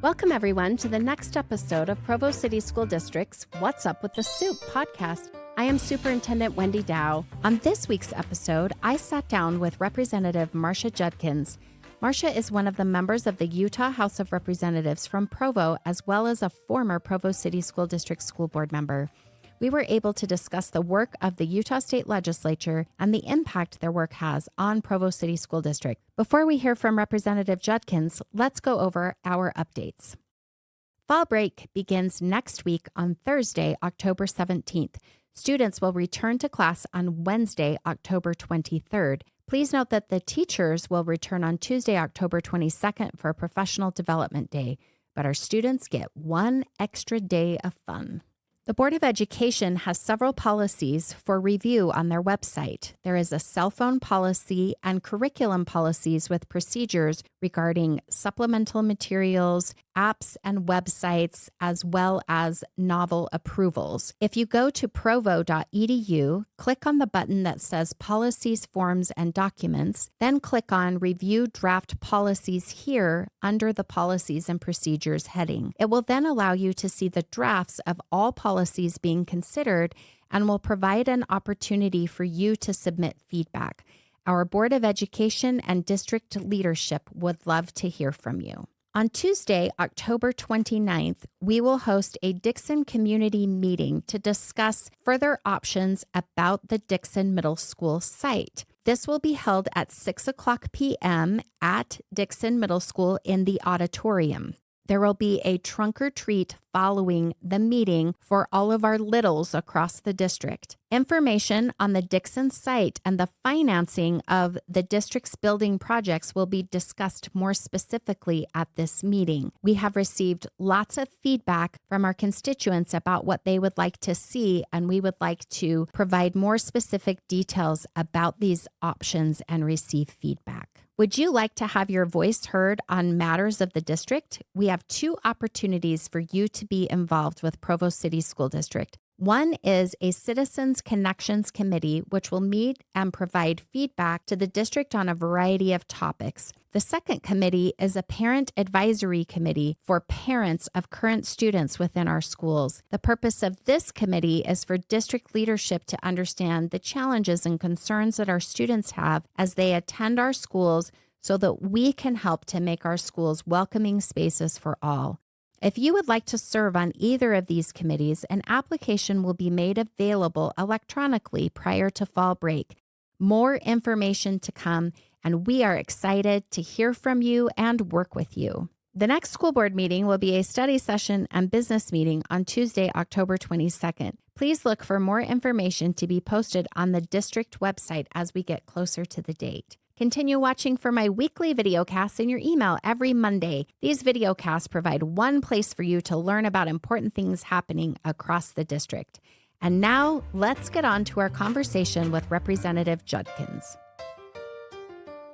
Welcome, everyone, to the next episode of Provo City School District's What's Up with the Soup podcast. I am Superintendent Wendy Dau. On this week's episode, I sat down with Representative Marsha Judkins. Marsha is one of the members of the Utah House of Representatives from Provo, as well as a former Provo City School District school board member. We were able to discuss the work of the Utah State Legislature and the impact their work has on Provo City School District. Before we hear from Representative Judkins, let's go over our updates. Fall break begins next week on Thursday, October 17th. Students will return to class on Wednesday, October 23rd. Please note that the teachers will return on Tuesday, October 22nd for Professional Development Day, but our students get one extra day of fun. The Board of Education has several policies for review on their website. There is a cell phone policy and curriculum policies with procedures regarding supplemental materials, apps and websites, as well as novel approvals. If you go to provo.edu, click on the button that says Policies, Forms, and Documents, then click on Review Draft Policies here under the Policies and Procedures heading. It will then allow you to see the drafts of all policies being considered and will provide an opportunity for you to submit feedback. Our Board of Education and district leadership would love to hear from you. On Tuesday, October 29th, we will host a Dixon community meeting to discuss further options about the Dixon Middle School site. This will be held at 6:00 p.m. at Dixon Middle School in the auditorium. There will be a trunk or treat following the meeting for all of our littles across the district. Information on the Dixon site and the financing of the district's building projects will be discussed more specifically at this meeting. We have received lots of feedback from our constituents about what they would like to see, and we would like to provide more specific details about these options and receive feedback. Would you like to have your voice heard on matters of the district? We have two opportunities for you to be involved with Provo City School District. One is a Citizens Connections Committee, which will meet and provide feedback to the district on a variety of topics. The second committee is a Parent Advisory Committee for parents of current students within our schools. The purpose of this committee is for district leadership to understand the challenges and concerns that our students have as they attend our schools so that we can help to make our schools welcoming spaces for all. If you would like to serve on either of these committees, an application will be made available electronically prior to fall break. More information to come, and we are excited to hear from you and work with you. The next school board meeting will be a study session and business meeting on Tuesday, October 22nd. Please look for more information to be posted on the district website as we get closer to the date. Continue watching for my weekly videocasts in your email every Monday. These videocasts provide one place for you to learn about important things happening across the district. And now, let's get on to our conversation with Representative Judkins.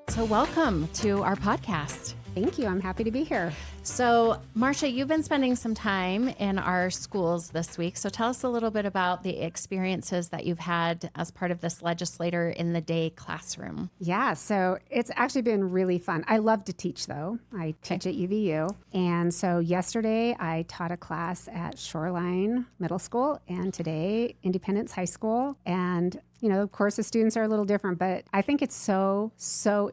So welcome to our podcast. Thank you. I'm happy to be here. So, Marsha, you've been spending some time in our schools this week. So tell us a little bit about the experiences that you've had as part of this legislator in the day classroom. Yeah, so it's actually been really fun. I love to teach, though. I teach at UVU. And so yesterday I taught a class at Shoreline Middle School, and today Independence High School. And of course, the students are a little different, but I think it's so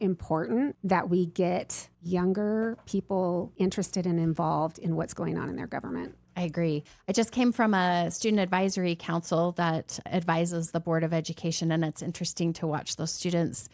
important that we get younger people interested and involved in what's going on in their government. I agree. I just came from a student advisory council that advises the Board of Education, and it's interesting to watch those students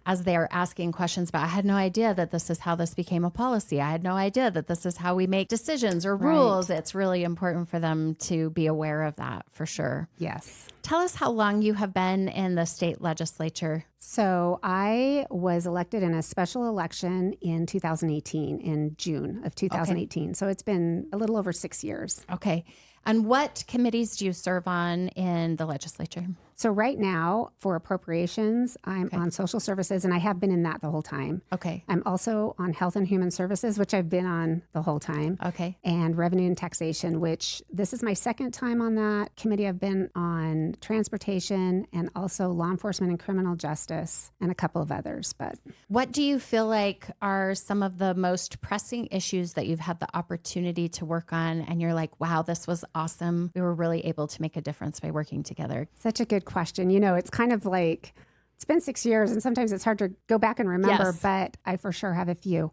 as they're asking questions about, I had no idea that this is how this became a policy. I had no idea that this is how we make decisions or rules. Right. It's really important for them to be aware of that, for sure. Yes. Tell us how long you have been in the state legislature. So I was elected in a special election in 2018, in June of 2018. Okay. So it's been a little over 6 years. Okay. And what committees do you serve on in the legislature? So right now for appropriations, I'm on social services, and I have been in that the whole time. Okay. I'm also on health and human services, which I've been on the whole time. Okay. And revenue and taxation, which this is my second time on that committee. I've been on transportation and also law enforcement and criminal justice and a couple of others. But what do you feel like are some of the most pressing issues that you've had the opportunity to work on and you're like, wow, this was awesome. We were really able to make a difference by working together? Such a good question. You know, it's kind of like, it's been 6 years and sometimes it's hard to go back and remember, but I for sure have a few.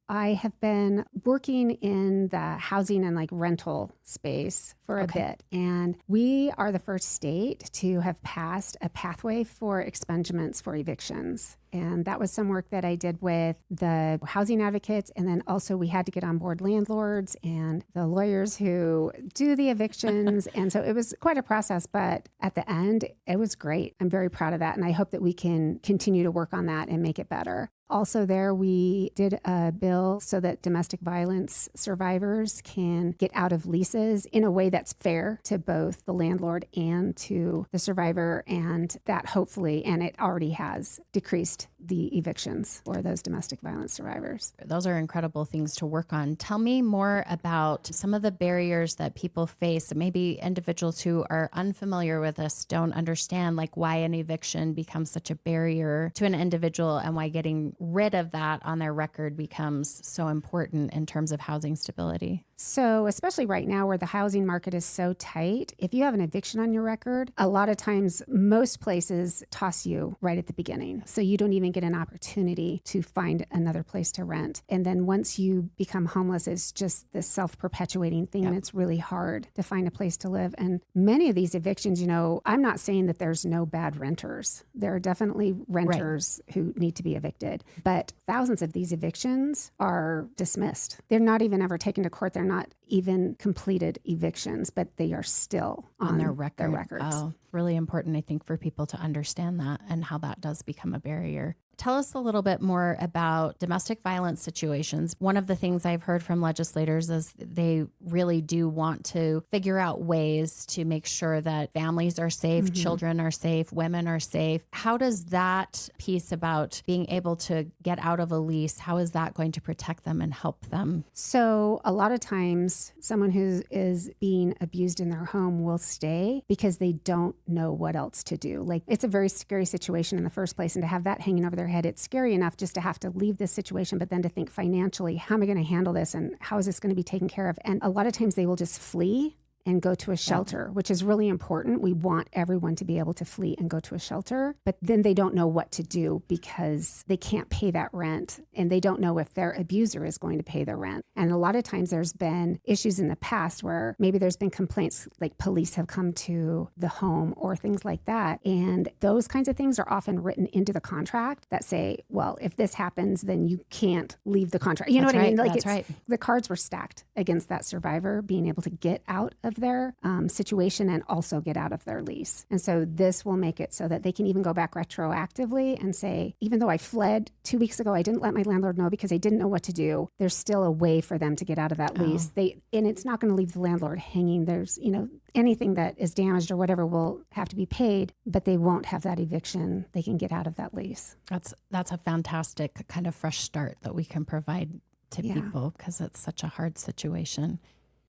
I have been working in the housing and like rental space for a bit. And we are the first state to have passed a pathway for expungements for evictions. And that was some work that I did with the housing advocates. And then also we had to get on board landlords and the lawyers who do the evictions. And so it was quite a process, but at the end, it was great. I'm very proud of that. And I hope that we can continue to work on that and make it better. Also there, we did a bill so that domestic violence survivors can get out of leases in a way that's fair to both the landlord and to the survivor. And that hopefully, and it already has, decreased the evictions for those domestic violence survivors. Those are incredible things to work on. Tell me more about some of the barriers that people face. Maybe individuals who are unfamiliar with this don't understand like why an eviction becomes such a barrier to an individual and why getting rid of that on their record becomes so important in terms of housing stability. So especially right now where the housing market is so tight, if you have an eviction on your record, a lot of times most places toss you right at the beginning. So you don't even get an opportunity to find another place to rent. And then once you become homeless, it's just this self-perpetuating thing. And it's really hard to find a place to live. And many of these evictions, you know, I'm not saying that there's no bad renters. There are definitely renters who need to be evicted. But thousands of these evictions are dismissed. They're not even ever taken to court. They're not even completed evictions, but they are still on their records. Oh, really important, I think, for people to understand that and how that does become a barrier. Tell us a little bit more about domestic violence situations. One of the things I've heard from legislators is they really do want to figure out ways to make sure that families are safe, children are safe, women are safe. How does that piece about being able to get out of a lease, how is that going to protect them and help them? So a lot of times someone who is being abused in their home will stay because they don't know what else to do. Like, it's a very scary situation in the first place, and to have that hanging over their head, it's scary enough just to have to leave this situation, but then to think financially, how am I going to handle this and how is this going to be taken care of? And a lot of times they will just flee and go to a shelter, which is really important. We want everyone to be able to flee and go to a shelter, but then they don't know what to do because they can't pay that rent and they don't know if their abuser is going to pay the rent. And a lot of times there's been issues in the past where maybe there's been complaints like police have come to the home or things like that. And those kinds of things are often written into the contract that say, well, if this happens, then you can't leave the contract. You know what I mean? Like, the cards were stacked against that survivor being able to get out of their situation and also get out of their lease. And so this will make it so that they can even go back retroactively and say, even though I fled 2 weeks ago, I didn't let my landlord know because I didn't know what to do. There's still a way for them to get out of that lease. And it's not going to leave the landlord hanging. There's, you know, anything that is damaged or whatever will have to be paid, but they won't have that eviction. They can get out of that lease. That's a fantastic kind of fresh start that we can provide to people because it's such a hard situation.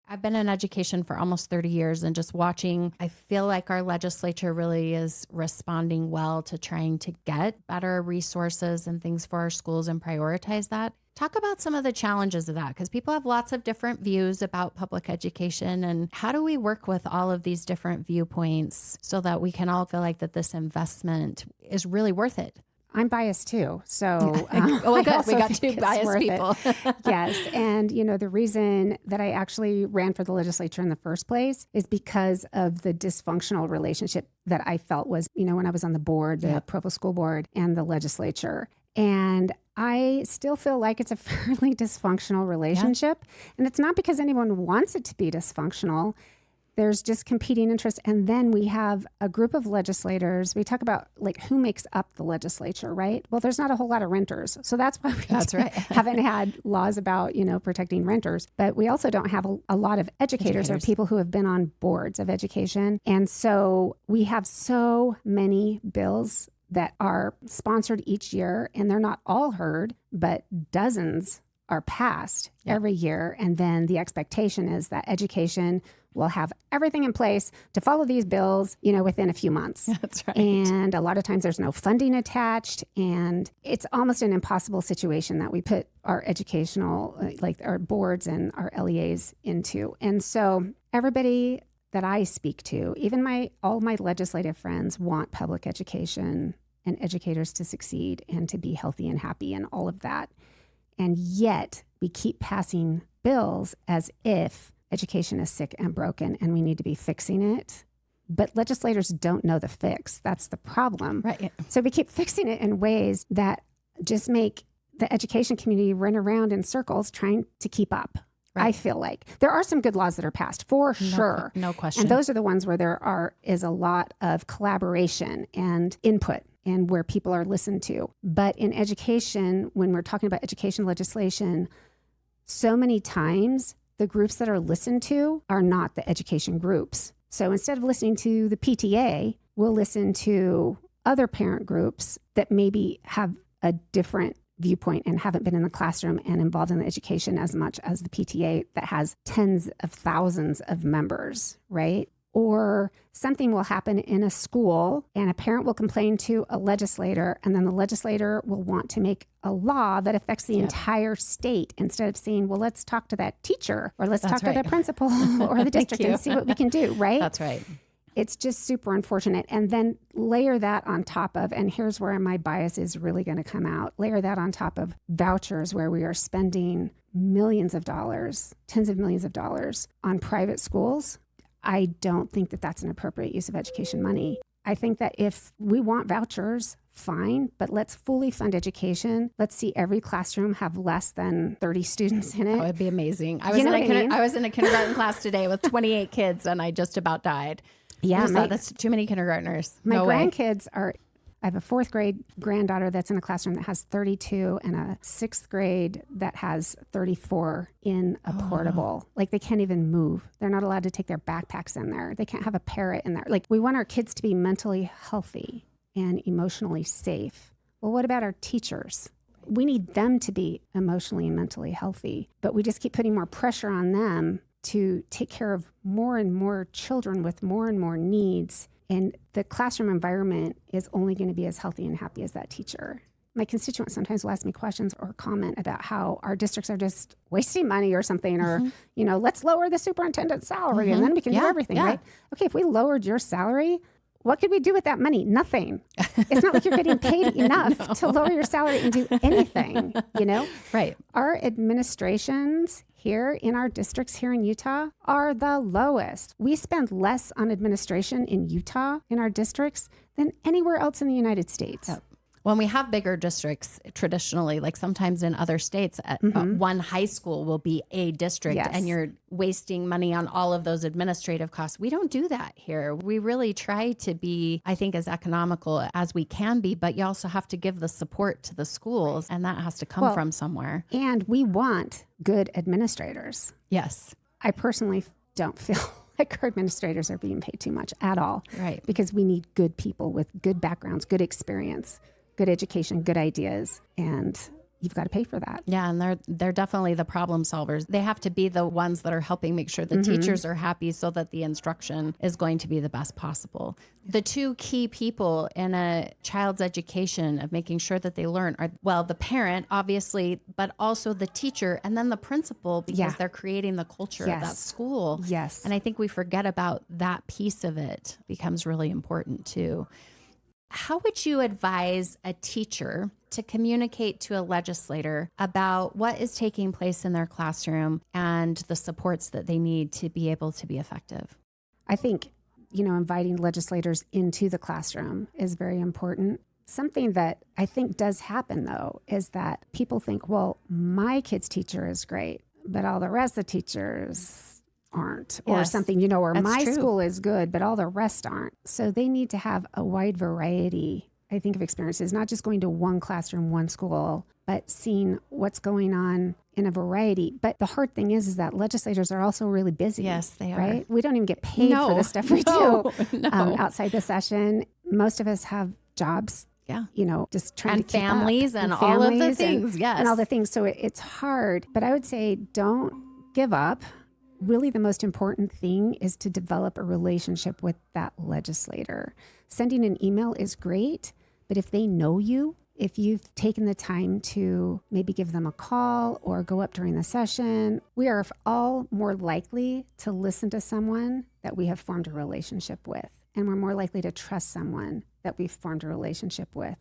I've been in education for almost 30 years and just watching, I feel like our legislature really is responding well to trying to get better resources and things for our schools and prioritize that. Talk about some of the challenges of that, because people have lots of different views about public education, and how do we work with all of these different viewpoints so that we can all feel like that this investment is really worth it? I'm biased too. So we got two biased people. Yes. And, you know, the reason that I actually ran for the legislature in the first place is because of the dysfunctional relationship that I felt was, you know, when I was on the board, the Provo School Board and the legislature. And I still feel like it's a fairly dysfunctional relationship. And it's not because anyone wants it to be dysfunctional. There's just competing interests. And then we have a group of legislators. We talk about like who makes up the legislature, right? Well, there's not a whole lot of renters. So that's why we haven't had laws about, protecting renters. But we also don't have a lot of educators or people who have been on boards of education. And so we have so many bills that are sponsored each year, and they're not all heard, but dozens are passed every year. And then the expectation is that education will have everything in place to follow these bills, within a few months. That's right. And a lot of times there's no funding attached, and it's almost an impossible situation that we put our educational, like our boards and our LEAs into. And so everybody that I speak to, even all my legislative friends, want public education and educators to succeed and to be healthy and happy and all of that. And yet we keep passing bills as if education is sick and broken and we need to be fixing it. But legislators don't know the fix. That's the problem. Right. So we keep fixing it in ways that just make the education community run around in circles trying to keep up. Right. I feel like there are some good laws that are passed for sure. No question. And those are the ones where is a lot of collaboration and input and where people are listened to. But in education, when we're talking about education legislation, so many times the groups that are listened to are not the education groups. So instead of listening to the PTA, we'll listen to other parent groups that maybe have a different viewpoint and haven't been in the classroom and involved in the education as much as the PTA that has tens of thousands of members, right? Or something will happen in a school and a parent will complain to a legislator, and then the legislator will want to make a law that affects the entire state instead of saying, well, let's talk to that teacher or let's talk to the principal or the district and see what we can do, right? That's right. It's just super unfortunate. And then layer that on top of, and here's where my bias is really going to come out, layer that on top of vouchers where we are spending millions of dollars, tens of millions of dollars on private schools. I don't think that that's an appropriate use of education money. I think that if we want vouchers, fine, but let's fully fund education. Let's see every classroom have less than 30 students in it. That would be amazing. I was in a kindergarten class today with 28 kids and I just about died. Yeah, that's too many kindergartners. My grandkids I have a fourth grade granddaughter that's in a classroom that has 32 and a sixth grade that has 34 in a portable. Like they can't even move. They're not allowed to take their backpacks in there. They can't have a parrot in there. Like we want our kids to be mentally healthy and emotionally safe. Well, what about our teachers? We need them to be emotionally and mentally healthy, but we just keep putting more pressure on them to take care of more and more children with more and more needs. And the classroom environment is only going to be as healthy and happy as that teacher. My constituents sometimes will ask me questions or comment about how our districts are just wasting money or something, or, let's lower the superintendent's salary and then we can do everything, right? Okay, if we lowered your salary, what could we do with that money? Nothing. It's not like you're getting paid enough to lower your salary and do anything, Right. Our administrations here in our districts here in Utah are the lowest. We spend less on administration in Utah in our districts than anywhere else in the United States. Yep. When we have bigger districts, traditionally, like sometimes in other states, one high school will be a district and you're wasting money on all of those administrative costs. We don't do that here. We really try to be, I think, as economical as we can be, but you also have to give the support to the schools, and that has to come from somewhere. And we want good administrators. Yes. I personally don't feel like our administrators are being paid too much at all. Right. Because we need good people with good backgrounds, good experience, good education, good ideas, and you've got to pay for that. Yeah, and they're definitely the problem solvers. They have to be the ones that are helping make sure the teachers are happy so that the instruction is going to be the best possible. The two key people in a child's education of making sure that they learn are, well, the parent, obviously, but also the teacher and then the principal, because they're creating the culture of that school. Yes. And I think we forget about that piece of it. Becomes really important too. How would you advise a teacher to communicate to a legislator about what is taking place in their classroom and the supports that they need to be able to be effective? I think, inviting legislators into the classroom is very important. Something that I think does happen, though, is that people think, well, my kid's teacher is great, but all the rest of the teachers aren't, or Yes, something, or that's my true. school is good, but all the rest aren't. So they need to have a wide variety, I think, of experiences, not just going to one classroom, one school, but seeing what's going on in a variety. But the hard thing is that legislators are also really busy. Yes, they are. Right? We don't even get paid for the stuff we no, do outside the session. Most of us have jobs. Yeah. Just trying And to keep families up. and all of the things, and, yes. And all the things. So it's hard. But I would say don't give up. Really, the most important thing is to develop a relationship with that legislator. Sending an email is great, but if they know you, if you've taken the time to maybe give them a call or go up during the session, we are all more likely to listen to someone that we have formed a relationship with. And we're more likely to trust someone that we've formed a relationship with.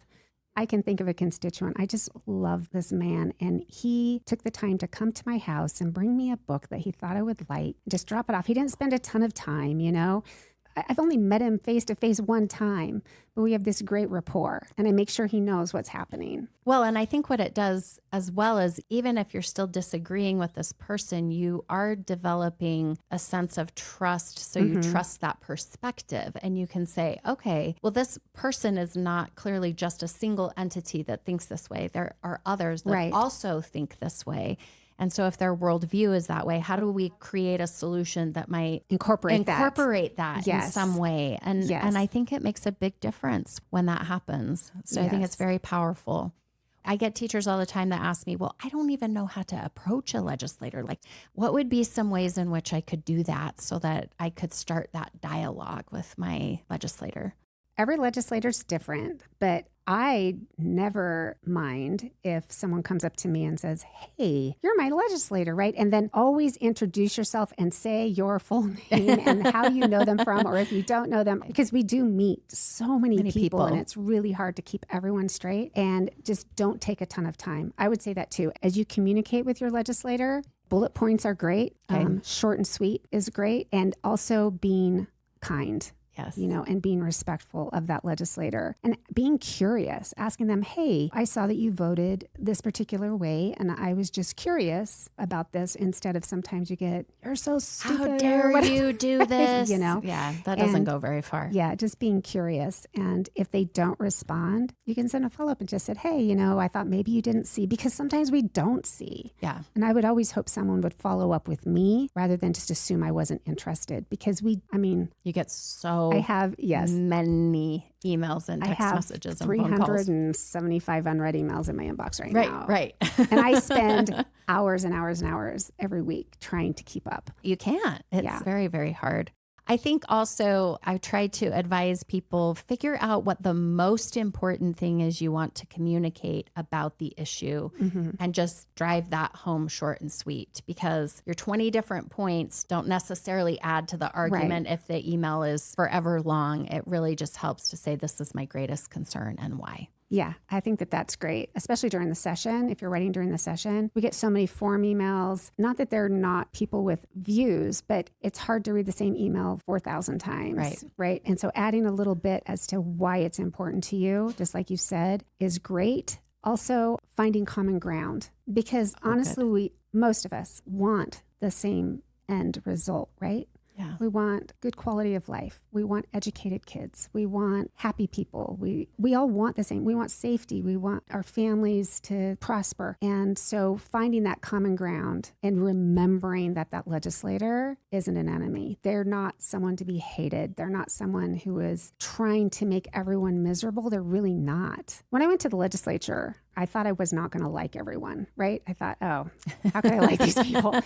I can think of a constituent. I just love this man. And he took the time to come to my house and bring me a book that he thought I would like, just drop it off. He didn't spend a ton of time, I've only met him face to face one time, but we have this great rapport, and I make sure he knows what's happening. Well, and I think what it does as well is, even if you're still disagreeing with this person, you are developing a sense of trust. So you trust that perspective, and you can say, okay, well, this person is not clearly just a single entity that thinks this way. There are others that also think this way. And so if their worldview is that way, how do we create a solution that might incorporate that in some way? And I think it makes a big difference when that happens. So I think it's very powerful. I get teachers all the time that ask me, well, I don't even know how to approach a legislator. Like, what would be some ways in which I could do that so that I could start that dialogue with my legislator? Every legislator's different, but I never mind if someone comes up to me and says, hey, you're my legislator, right? And then always introduce yourself and say your full name and how you know them from, or if you don't know them, because we do meet so many people and it's really hard to keep everyone straight, and just don't take a ton of time. I would say that too. As you communicate with your legislator, bullet points are great. Short and sweet is great. And also being kind. Yes. And being respectful of that legislator and being curious, asking them, hey, I saw that you voted this particular way, and I was just curious about this, instead of sometimes you get, you're so stupid. How dare you do this? Yeah, that doesn't go very far. Yeah, just being curious. And if they don't respond, you can send a follow-up and just said, hey, I thought maybe you didn't see, because sometimes we don't see. Yeah. And I would always hope someone would follow up with me rather than just assume I wasn't interested, because you get so I have, many emails and text messages and phone calls. 375 unread emails in my inbox right now. Right. And I spend hours and hours and hours every week trying to keep up. You can't. It's very, very hard. I think also I try to advise people, figure out what the most important thing is you want to communicate about the issue, and just drive that home short and sweet, because your 20 different points don't necessarily add to the argument if the email is forever long. It really just helps to say, this is my greatest concern and why. Yeah, I think that that's great, especially during the session. If you're writing during the session, we get so many form emails. Not that they're not people with views, but it's hard to read the same email 4,000 times. Right. And so adding a little bit as to why it's important to you, just like you said, is great. Also, finding common ground, because honestly, most of us want the same end result, right? Yeah. We want good quality of life. We want educated kids. We want happy people. We all want the same. We want safety. We want our families to prosper. And so finding that common ground and remembering that that legislator isn't an enemy. They're not someone to be hated. They're not someone who is trying to make everyone miserable. They're really not. When I went to the legislature, I thought I was not going to like everyone, right? I thought, oh, how could I like these people?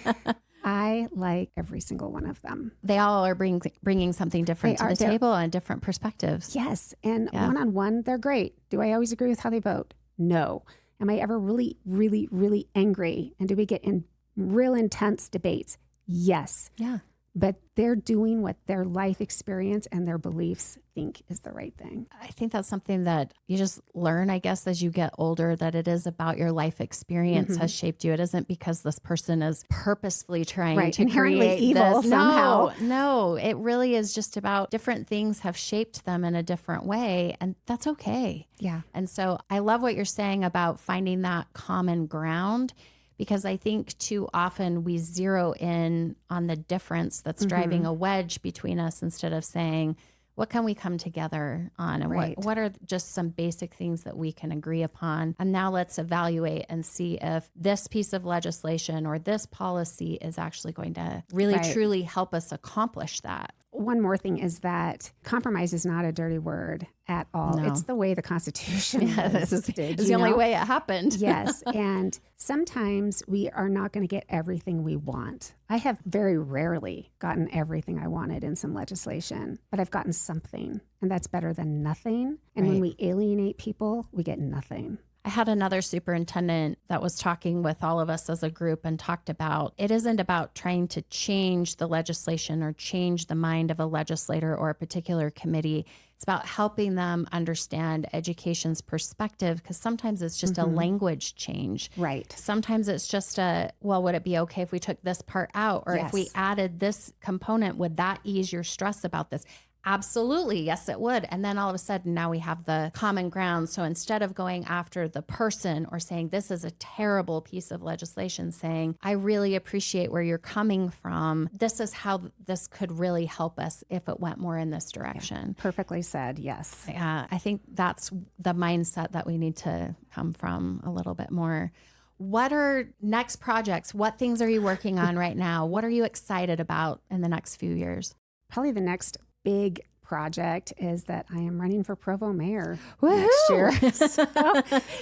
I like every single one of them. They all are bringing something different to the table and different perspectives. Yes. And one-on-one, they're great. Do I always agree with how they vote? No. Am I ever really, really, really angry? And do we get in real intense debates? Yes. Yeah. But they're doing what their life experience and their beliefs think is the right thing. I think that's something that you just learn, I guess, as you get older, that it is about your life experience has shaped you. It isn't because this person is purposefully trying to create evil this. somehow. No, it really is just about different things have shaped them in a different way, and that's okay. Yeah. And so I love what you're saying about finding that common ground, because I think too often we zero in on the difference that's driving a wedge between us instead of saying, what can we come together on? And what are just some basic things that we can agree upon? And now let's evaluate and see if this piece of legislation or this policy is actually going to really, truly help us accomplish that. One more thing is that compromise is not a dirty word at all. No. It's the way the Constitution This is the only way it happened. Yes. And sometimes we are not going to get everything we want. I have very rarely gotten everything I wanted in some legislation, but I've gotten something, and that's better than nothing. And when we alienate people, we get nothing. I had another superintendent that was talking with all of us as a group and talked about it isn't about trying to change the legislation or change the mind of a legislator or a particular committee. It's about helping them understand education's perspective, because sometimes it's just a language change. Right. Sometimes it's just would it be okay if we took this part out? Or if we added this component, would that ease your stress about this? Absolutely. Yes, it would. And then all of a sudden now we have the common ground. So instead of going after the person or saying this is a terrible piece of legislation, saying, I really appreciate where you're coming from. This is how this could really help us if it went more in this direction. Yeah, perfectly said. Yes. Yeah, I think that's the mindset that we need to come from a little bit more. What are next projects? What things are you working on right now? What are you excited about in the next few years? Probably the next big project is that I am running for Provo mayor Woo-hoo! next year. So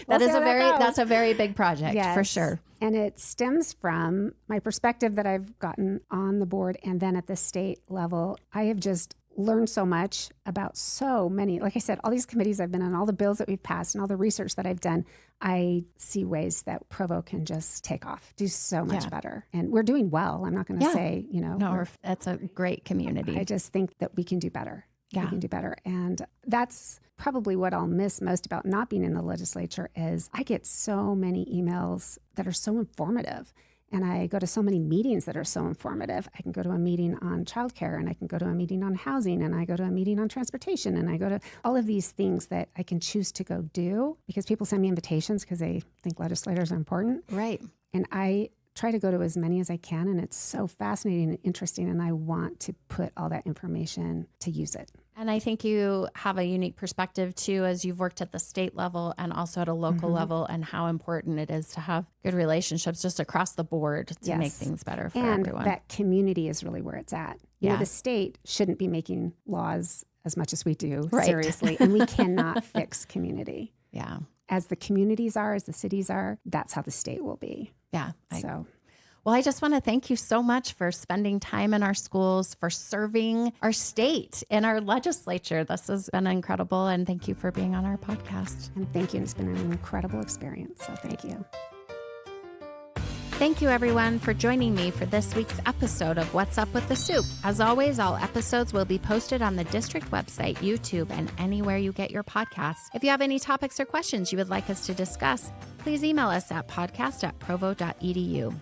that's a very big project, for sure. And it stems from my perspective that I've gotten on the board and then at the state level. I have just learned so much about so many, like I said, all these committees I've been on, all the bills that we've passed and all the research that I've done. I see ways that Provo can just take off, do so much better. And we're doing well. I'm not going to say, No, that's a great community. I just think that we can do better. Yeah. We can do better. And that's probably what I'll miss most about not being in the legislature is I get so many emails that are so informative. And I go to so many meetings that are so informative. I can go to a meeting on childcare, and I can go to a meeting on housing, and I go to a meeting on transportation, and I go to all of these things that I can choose to go do because people send me invitations because they think legislators are important. Right. And I try to go to as many as I can, and it's so fascinating and interesting, and I want to put all that information to use it. And I think you have a unique perspective too, as you've worked at the state level and also at a local level, and how important it is to have good relationships just across the board to make things better for everyone. And that community is really where it's at. You know, the state shouldn't be making laws as much as we do, seriously, and we cannot fix community. Yeah. As the communities are, as the cities are, that's how the state will be. Yeah. Well, I just want to thank you so much for spending time in our schools, for serving our state in our legislature. This has been incredible, and thank you for being on our podcast. And thank you. It's been an incredible experience, so thank you. Thank you, everyone, for joining me for this week's episode of What's Up with the Soup. As always, all episodes will be posted on the district website, YouTube, and anywhere you get your podcasts. If you have any topics or questions you would like us to discuss, please email us at podcast@provo.edu.